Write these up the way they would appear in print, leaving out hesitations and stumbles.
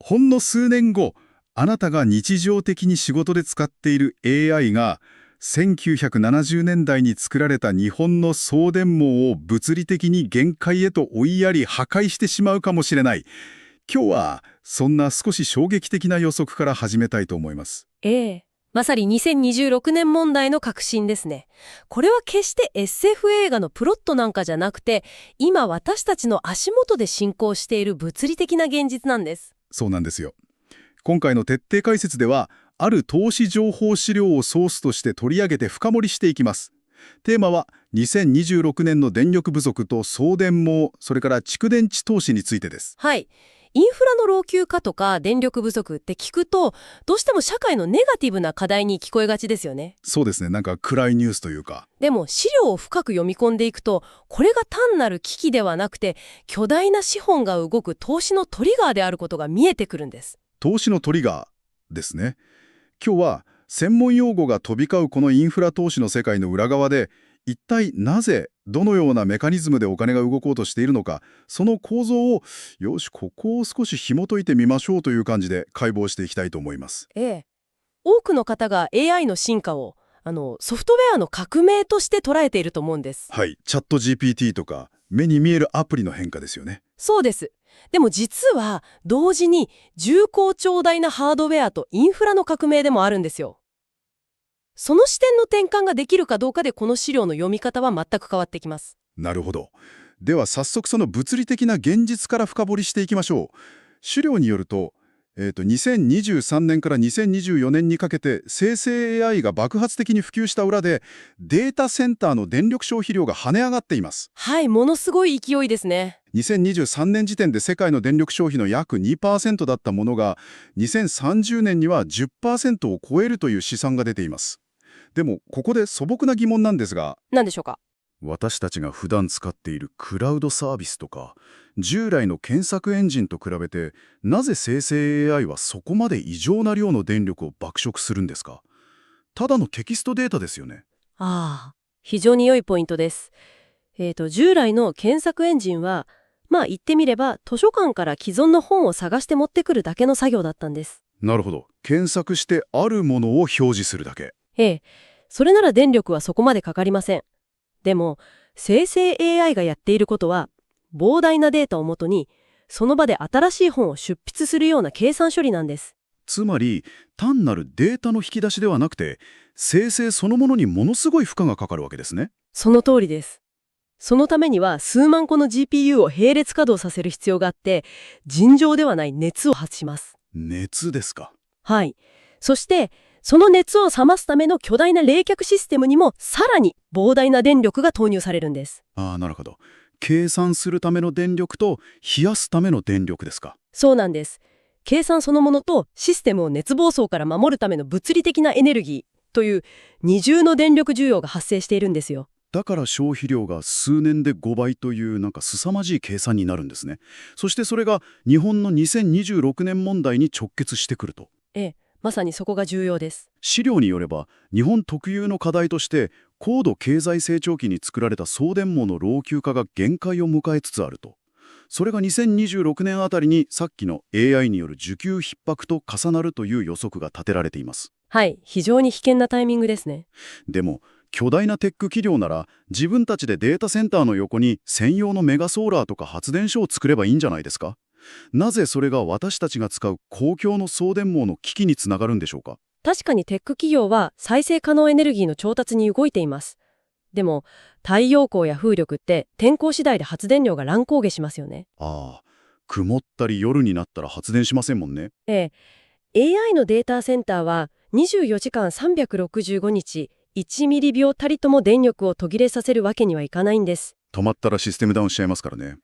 ほんの数年後、あなたが日常的に仕事で使っている AI が、1970年代に作られた日本の送電網を物理的に限界へと追いやり破壊してしまうかもしれない。今日は、そんな少し衝撃的な予測から始めたいと思います。まさに2026年問題の革新ですね。これは決して SF 映画のプロットなんかじゃなくて、今私たちの足元で進行している物理的な現実なんです。そうなんですよ。今回の徹底解説では、ある投資情報資料をソースとして取り上げて深掘りしていきます。テーマは、2026年の電力不足と送電網、それから蓄電池投資についてです。はい。インフラの老朽化とか電力不足って聞くと、どうしても社会のネガティブな課題に聞こえがちですよね。そうですね。なんか暗いニュースというか。でも資料を深く読み込んでいくと、これが単なる危機ではなくて、巨大な資本が動く投資のトリガーであることが見えてくるんです。投資のトリガーですね。今日は専門用語が飛び交うこのインフラ投資の世界の裏側で、一体なぜ、どのようなメカニズムでお金が動こうとしているのか、その構造を、ここを少し紐解いてみましょうという感じで解剖していきたいと思います。多くの方が AI の進化をソフトウェアの革命として捉えていると思うんです。はい、チャット GPT とか目に見えるアプリの変化ですよね。そうです。でも実は同時に重厚長大なハードウェアとインフラの革命でもあるんですよ。その視点の転換ができるかどうかでこの資料の読み方は全く変わってきます。なるほど。では早速その物理的な現実から深掘りしていきましょう。資料によると、2023年から2024年にかけて生成 AI が爆発的に普及した裏でデータセンターの電力消費量が跳ね上がっています。はい、ものすごい勢いですね。2023年時点で世界の電力消費の約 2% だったものが2030年には 10% を超えるという試算が出ています。でもここで素朴な疑問なんですが、何でしょうか。私たちが普段使っているクラウドサービスとか従来の検索エンジンと比べてなぜ生成 AI はそこまで異常な量の電力を爆食するんですか？ただのテキストデータですよね。非常に良いポイントです。従来の検索エンジンは言ってみれば図書館から既存の本を探して持ってくるだけの作業だったんです。なるほど。検索してあるものを表示するだけ。それなら電力はそこまでかかりません。でも生成 AI がやっていることは膨大なデータをもとにその場で新しい本を出筆するような計算処理なんです。つまり単なるデータの引き出しではなくて生成そのものにものすごい負荷がかかるわけですね。その通りです。そのためには数万個の GPU を並列稼働させる必要があって、尋常ではない熱を発します。熱ですか。はい。そしてその熱を冷ますための巨大な冷却システムにもさらに膨大な電力が投入されるんです。なるほど。計算するための電力と冷やすための電力ですか。そうなんです。計算そのものとシステムを熱暴走から守るための物理的なエネルギーという二重の電力需要が発生しているんですよ。だから消費量が数年で5倍というなんか凄まじい計算になるんですね。そしてそれが日本の2026年問題に直結してくると。まさにそこが重要です。資料によれば日本特有の課題として高度経済成長期に作られた送電網の老朽化が限界を迎えつつあると。それが2026年あたりにさっきの AI による需給逼迫と重なるという予測が立てられています。はい、非常に危険なタイミングですね。でも巨大なテック企業なら自分たちでデータセンターの横に専用のメガソーラーとか発電所を作ればいいんじゃないですか。なぜそれが私たちが使う公共の送電網の危機につながるんでしょうか。確かにテック企業は再生可能エネルギーの調達に動いています。でも太陽光や風力って天候次第で発電量が乱高下しますよね。曇ったり夜になったら発電しませんもんね。AI のデータセンターは24時間365日1ミリ秒たりとも電力を途切れさせるわけにはいかないんです。止まったらシステムダウンしちゃいますからね。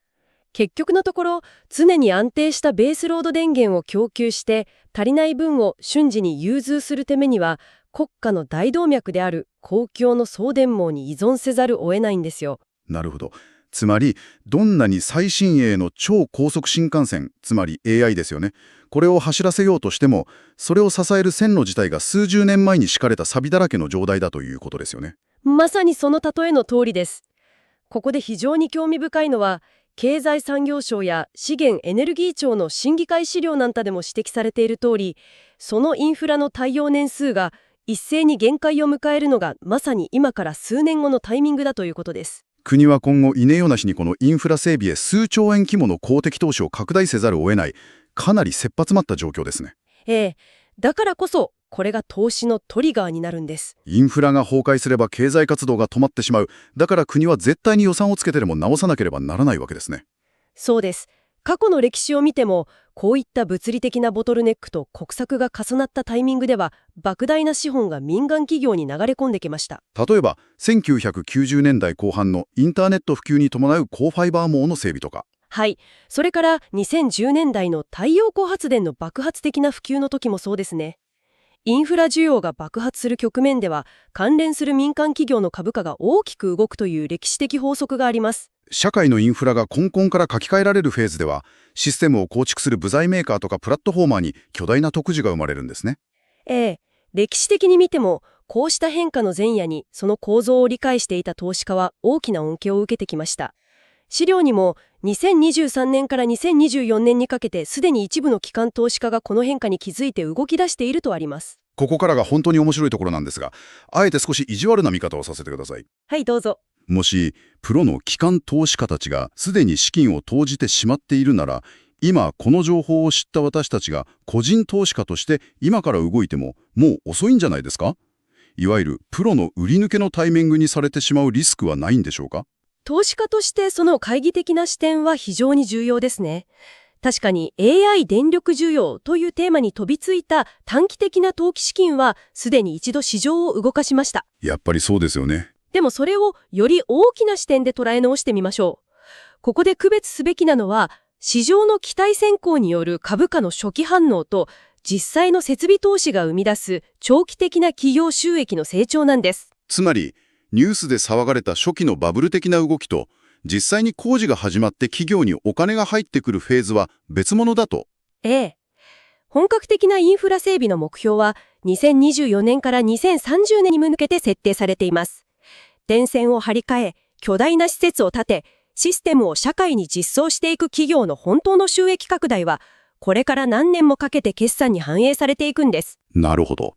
結局のところ常に安定したベースロード電源を供給して足りない分を瞬時に融通するためには国家の大動脈である公共の送電網に依存せざるを得ないんですよ。なるほど。つまりどんなに最新鋭の超高速新幹線、つまり AI ですよね。これを走らせようとしてもそれを支える線路自体が数十年前に敷かれた錆だらけの状態だということですよね。まさにその例えの通りです。ここで非常に興味深いのは経済産業省や資源エネルギー庁の審議会資料なんかでも指摘されている通り、そのインフラの耐用年数が一斉に限界を迎えるのがまさに今から数年後のタイミングだということです。国は今後、稲よなしにこのインフラ整備へ数兆円規模の公的投資を拡大せざるを得ない、かなり切羽詰まった状況ですね。だからこそ、これが投資のトリガーになるんです。インフラが崩壊すれば経済活動が止まってしまう。だから国は絶対に予算をつけてでも直さなければならないわけですね。そうです。過去の歴史を見ても、こういった物理的なボトルネックと国策が重なったタイミングでは、莫大な資本が民間企業に流れ込んできました。例えば、1990年代後半のインターネット普及に伴う高ファイバー網の整備とか。はい。それから2010年代の太陽光発電の爆発的な普及の時もそうですね。インフラ需要が爆発する局面では、関連する民間企業の株価が大きく動くという歴史的法則があります。社会のインフラが根本から書き換えられるフェーズでは、システムを構築する部材メーカーとかプラットフォーマーに巨大な特需が生まれるんですね。歴史的に見ても、こうした変化の前夜にその構造を理解していた投資家は大きな恩恵を受けてきました。資料にも2023年から2024年にかけてすでに一部の機関投資家がこの変化に気づいて動き出しているとあります。ここからが本当に面白いところなんですが、あえて少し意地悪な見方をさせてください。はい、どうぞ。もし、プロの機関投資家たちがすでに資金を投じてしまっているなら、今この情報を知った私たちが個人投資家として今から動いてももう遅いんじゃないですか？いわゆるプロの売り抜けのタイミングにされてしまうリスクはないんでしょうか？投資家としてその懐疑的な視点は非常に重要ですね。確かに AI 電力需要というテーマに飛びついた短期的な投機資金はすでに一度市場を動かしました。やっぱりそうですよね。でもそれをより大きな視点で捉え直してみましょう。ここで区別すべきなのは、市場の期待先行による株価の初期反応と実際の設備投資が生み出す長期的な企業収益の成長なんです。つまり、ニュースで騒がれた初期のバブル的な動きと、実際に工事が始まって企業にお金が入ってくるフェーズは別物だと。本格的なインフラ整備の目標は2024年から2030年に向けて設定されています。電線を張り替え、巨大な施設を建て、システムを社会に実装していく企業の本当の収益拡大は、これから何年もかけて決算に反映されていくんです。なるほど。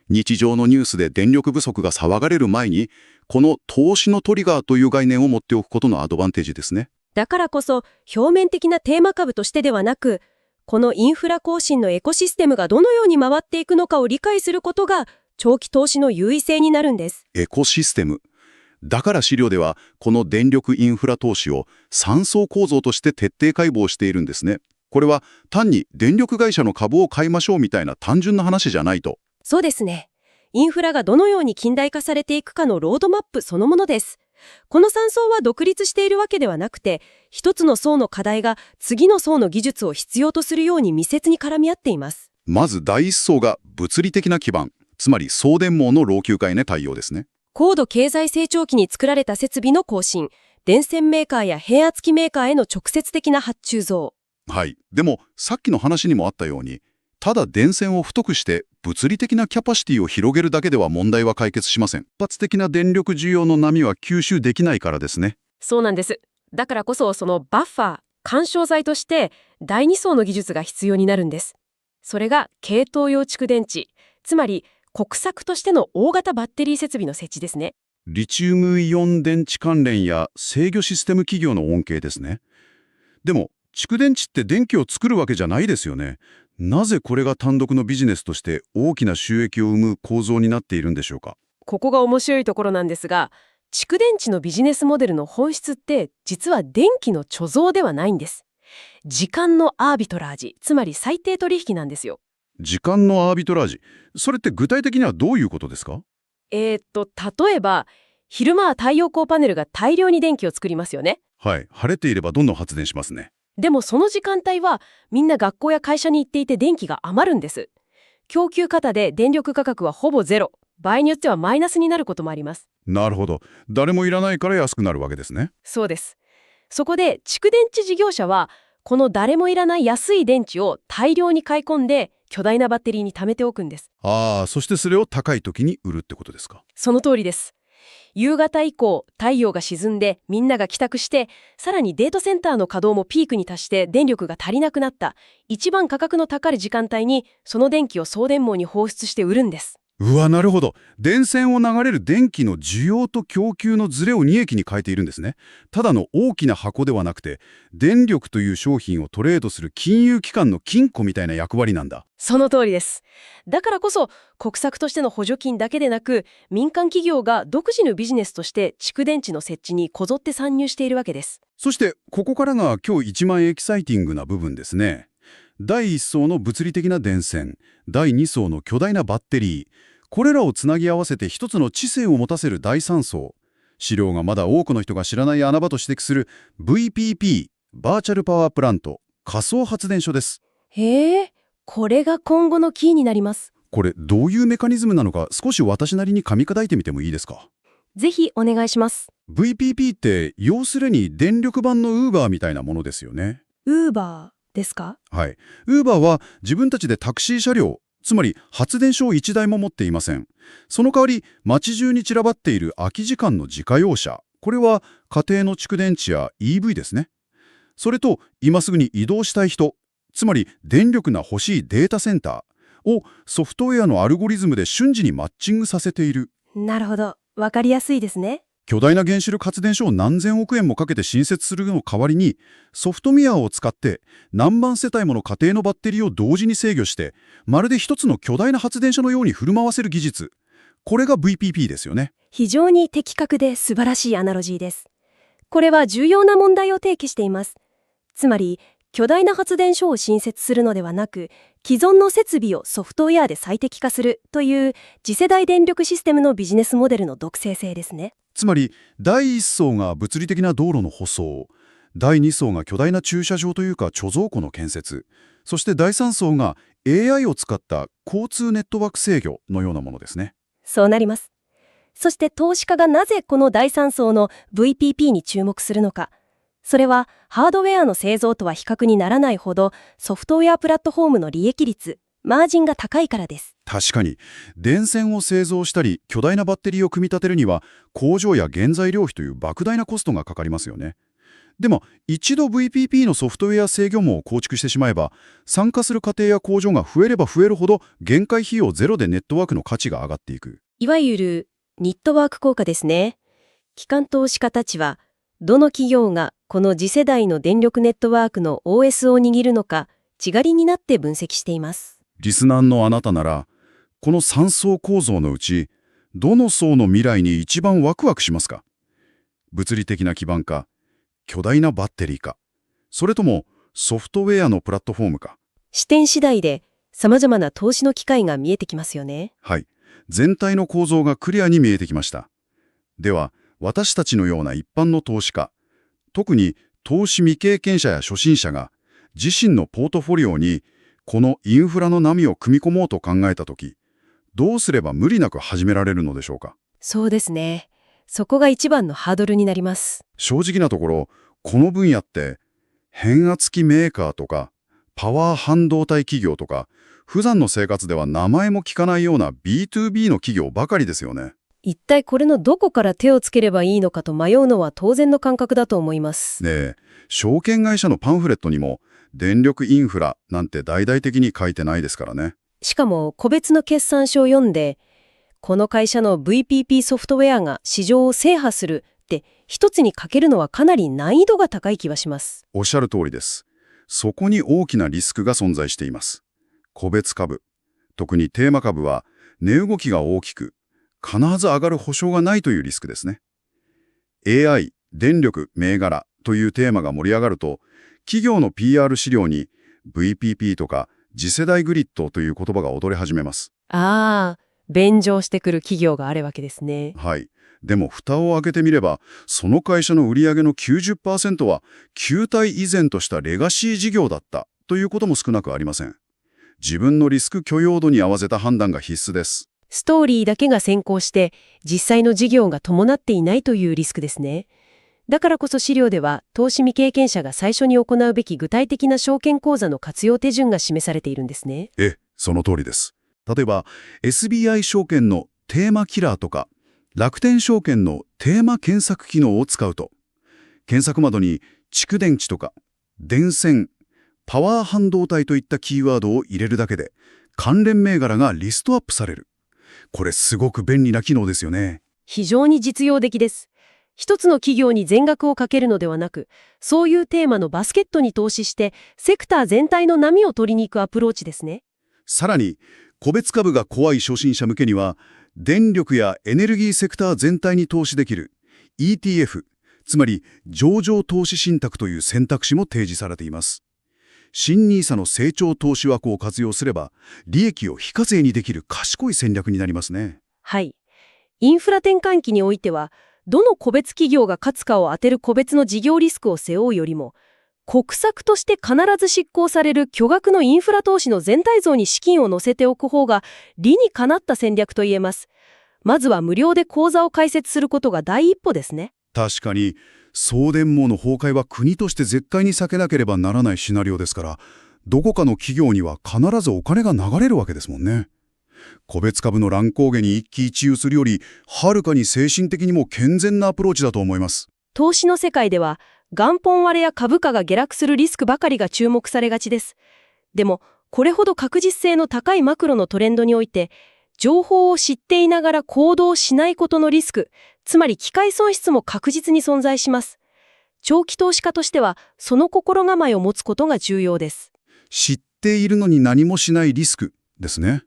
日常のニュースで電力不足が騒がれる前に、この投資のトリガーという概念を持っておくことのアドバンテージですね。だからこそ、表面的なテーマ株としてではなく、このインフラ更新のエコシステムがどのように回っていくのかを理解することが、長期投資の優位性になるんです。エコシステム。だから資料では、この電力インフラ投資を3層構造として徹底解剖しているんですね。これは単に電力会社の株を買いましょうみたいな単純な話じゃないと。そうですね。インフラがどのように近代化されていくかのロードマップそのものです。この3層は独立しているわけではなくて、一つの層の課題が次の層の技術を必要とするように密接に絡み合っています。まず第一層が物理的な基盤、つまり送電網の老朽化への対応ですね。高度経済成長期に作られた設備の更新、電線メーカーや変圧器メーカーへの直接的な発注増。はい。でも、さっきの話にもあったように、ただ電線を太くして物理的なキャパシティを広げるだけでは問題は解決しません。突発的な電力需要の波は吸収できないからですね。そうなんです。だからこそそのバッファー、緩衝材として第2層の技術が必要になるんです。それが系統用蓄電池、つまり国策としての大型バッテリー設備の設置ですね。リチウムイオン電池関連や制御システム企業の恩恵ですね。でも、蓄電池って電気を作るわけじゃないですよね。なぜこれが単独のビジネスとして大きな収益を生む構造になっているんでしょうか？ここが面白いところなんですが、蓄電池のビジネスモデルの本質って実は電気の貯蔵ではないんです。時間のアービトラージ、つまり最低取引なんですよ。時間のアービトラージ。それって具体的にはどういうことですか？例えば、昼間は太陽光パネルが大量に電気を作りますよね。はい。晴れていればどんどん発電しますね。でもその時間帯はみんな学校や会社に行っていて電気が余るんです。供給過多で電力価格はほぼゼロ。場合によってはマイナスになることもあります。なるほど。誰もいらないから安くなるわけですね。そうです。そこで蓄電池事業者はこの誰もいらない安い電池を大量に買い込んで巨大なバッテリーに貯めておくんです。そしてそれを高い時に売るってことですか？その通りです。夕方以降、太陽が沈んでみんなが帰宅して、さらにデータセンターの稼働もピークに達して電力が足りなくなった。一番価格の高い時間帯に、その電気を送電網に放出して売るんです。うわ、なるほど。電線を流れる電気の需要と供給のズレを利益に変えているんですね。ただの大きな箱ではなくて、電力という商品をトレードする金融機関の金庫みたいな役割なんだ。その通りです。だからこそ、国策としての補助金だけでなく、民間企業が独自のビジネスとして蓄電池の設置にこぞって参入しているわけです。そして、ここからが今日一番エキサイティングな部分ですね。第1層の物理的な電線、第2層の巨大なバッテリー、これらをつなぎ合わせて一つの知性を持たせる第3層。資料がまだ多くの人が知らない穴場と指摘する VPP、バーチャルパワープラント、仮想発電所です。へえ、これが今後のキーになります。これ、どういうメカニズムなのか少し私なりに噛み砕いてみてもいいですか？ぜひお願いします。VPP って要するに電力版の Uber みたいなものですよね。ウーバーですか？はい。Uber は自分たちでタクシー車両、つまり発電所を1台も持っていません。その代わり、街中に散らばっている空き時間の自家用車。これは家庭の蓄電池や EV ですね。それと、今すぐに移動したい人、つまり電力が欲しいデータセンターをソフトウェアのアルゴリズムで瞬時にマッチングさせている。なるほど。わかりやすいですね。巨大な原子力発電所を何千億円もかけて新設するの代わりに、ソフトウェアを使って何万世帯もの家庭のバッテリーを同時に制御して、まるで一つの巨大な発電所のように振る舞わせる技術。これが VPP ですよね。非常に的確で素晴らしいアナロジーです。これは重要な問題を提起しています。つまり、巨大な発電所を新設するのではなく、既存の設備をソフトウェアで最適化するという次世代電力システムのビジネスモデルの独占性ですね。つまり、第1層が物理的な道路の舗装、第2層が巨大な駐車場というか貯蔵庫の建設、そして第3層が AI を使った交通ネットワーク制御のようなものですね。そうなります。そして投資家がなぜこの第3層の VPP に注目するのか。それはハードウェアの製造とは比較にならないほどソフトウェアプラットフォームの利益率、マージンが高いからです。確かに、電線を製造したり巨大なバッテリーを組み立てるには工場や原材料費という莫大なコストがかかりますよね。でも一度 VPP のソフトウェア制御網を構築してしまえば、参加する家庭や工場が増えれば増えるほど限界費用ゼロでネットワークの価値が上がっていく。いわゆるニットワーク効果ですね。機関投資家たちはどの企業がこの次世代の電力ネットワークの OS を握るのか、違りになって分析しています。リスナーのあなたなら、この3層構造のうち、どの層の未来に一番ワクワクしますか？物理的な基盤か、巨大なバッテリーか、それともソフトウェアのプラットフォームか。視点次第で様々な投資の機会が見えてきますよね。はい。全体の構造がクリアに見えてきました。では、私たちのような一般の投資家、特に投資未経験者や初心者が自身のポートフォリオにこのインフラの波を組み込もうと考えたとき、どうすれば無理なく始められるのでしょうか？そうですね。そこが一番のハードルになります。正直なところ、この分野って変圧器メーカーとかパワー半導体企業とか、普段の生活では名前も聞かないような B2B の企業ばかりですよね。一体これのどこから手をつければいいのかと迷うのは当然の感覚だと思います。ねえ、証券会社のパンフレットにも電力インフラなんて大々的に書いてないですからね。しかも個別の決算書を読んで、この会社の VPP ソフトウェアが市場を制覇するって一つに書けるのはかなり難易度が高い気はします。おっしゃる通りです。そこに大きなリスクが存在しています。個別株、特にテーマ株は値動きが大きく、必ず上がる保証がないというリスクですね。AI、電力、銘柄というテーマが盛り上がると、企業の PR 資料に VPP とか次世代グリッドという言葉が踊り始めます。ああ、便乗してくる企業があるわけですね。はい。でも蓋を開けてみれば、その会社の売上の 90% は旧態依然としたレガシー事業だったということも少なくありません。自分のリスク許容度に合わせた判断が必須です。ストーリーだけが先行して実際の事業が伴っていないというリスクですね。だからこそ資料では投資未経験者が最初に行うべき具体的な証券口座の活用手順が示されているんですね。その通りです。例えば SBI 証券のテーマキラーとか楽天証券のテーマ検索機能を使うと、検索窓に蓄電池とか電線、パワー半導体といったキーワードを入れるだけで関連銘柄がリストアップされる。これすごく便利な機能ですよね。非常に実用的です。一つの企業に全額をかけるのではなく、そういうテーマのバスケットに投資して、セクター全体の波を取りに行くアプローチですね。さらに、個別株が怖い初心者向けには、電力やエネルギーセクター全体に投資できる ETF、つまり上場投資信託という選択肢も提示されています。新NISAの成長投資枠を活用すれば、利益を非課税にできる賢い戦略になりますね。はい。インフラ転換期においては、どの個別企業が勝つかを当てる個別の事業リスクを背負うよりも、国策として必ず執行される巨額のインフラ投資の全体像に資金を乗せておく方が理にかなった戦略と言えます。まずは無料で口座を開設することが第一歩ですね。確かに、送電網の崩壊は国として絶対に避けなければならないシナリオですから、どこかの企業には必ずお金が流れるわけですもんね。個別株の乱高下に一喜一憂するより、はるかに精神的にも健全なアプローチだと思います。投資の世界では、元本割れや株価が下落するリスクばかりが注目されがちです。でも、これほど確実性の高いマクロのトレンドにおいて、情報を知っていながら行動しないことのリスク、つまり機会損失も確実に存在します。長期投資家としては、その心構えを持つことが重要です。知っているのに何もしないリスクですね。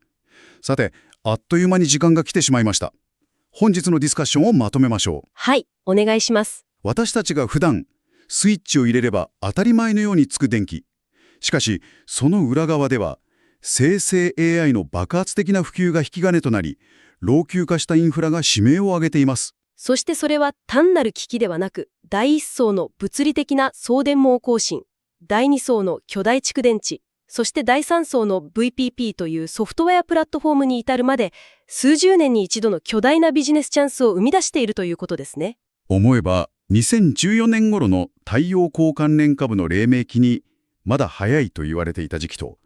さて、あっという間に時間が来てしまいました。本日のディスカッションをまとめましょう。はい、お願いします。私たちが普段、スイッチを入れれば当たり前のようにつく電気。しかし、その裏側では、生成 AI の爆発的な普及が引き金となり、老朽化したインフラが悲鳴を上げています。そしてそれは単なる危機ではなく、第一層の物理的な送電網更新、第二層の巨大蓄電池、そして第三層の VPP というソフトウェアプラットフォームに至るまで、数十年に一度の巨大なビジネスチャンスを生み出しているということですね。思えば、2014年頃の太陽光関連株の黎明期に、まだ早いと言われていた時期と、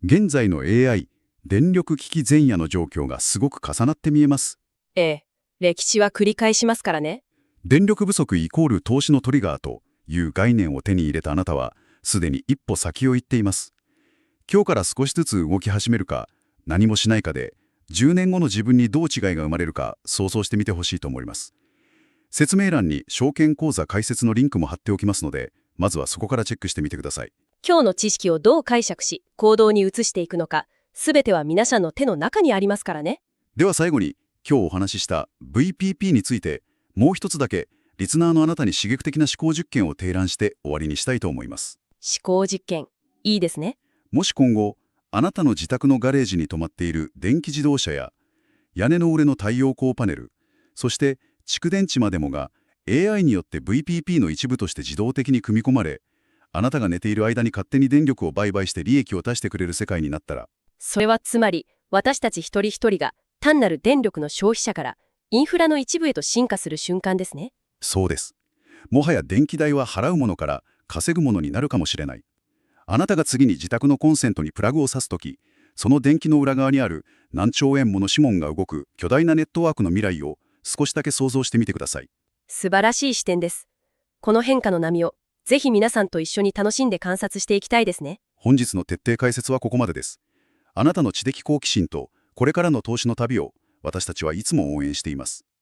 現在の AI、電力危機前夜の状況がすごく重なって見えます。ええ、歴史は繰り返しますからね。電力不足イコール投資のトリガーという概念を手に入れたあなたは、すでに一歩先を行っています。今日から少しずつ動き始めるか、何もしないかで、10年後の自分にどう違いが生まれるか想像してみてほしいと思います。説明欄に証券口座開設のリンクも貼っておきますので、まずはそこからチェックしてみてください。今日の知識をどう解釈し、行動に移していくのか、すべては皆さんの手の中にありますからね。では最後に、今日お話しした VPP について、もう一つだけ、リスナーのあなたに刺激的な思考実験を提案して終わりにしたいと思います。思考実験、いいですね。もし今後、あなたの自宅のガレージに止まっている電気自動車や、屋根の上の太陽光パネル、そして蓄電池までもが AI によって VPP の一部として自動的に組み込まれ、あなたが寝ている間に勝手に電力を売買して利益を出してくれる世界になったら、それはつまり、私たち一人一人が単なる電力の消費者からインフラの一部へと進化する瞬間ですね。そうです。もはや電気代は払うものから稼ぐものになるかもしれない。あなたが次に自宅のコンセントにプラグを挿すとき、その電気の裏側にある何兆円もの指紋が動く巨大なネットワークの未来を少しだけ想像してみてください。素晴らしい視点です。この変化の波をぜひ皆さんと一緒に楽しんで観察していきたいですね。本日の徹底解説はここまでです。あなたの知的好奇心とこれからの投資の旅を私たちはいつも応援しています。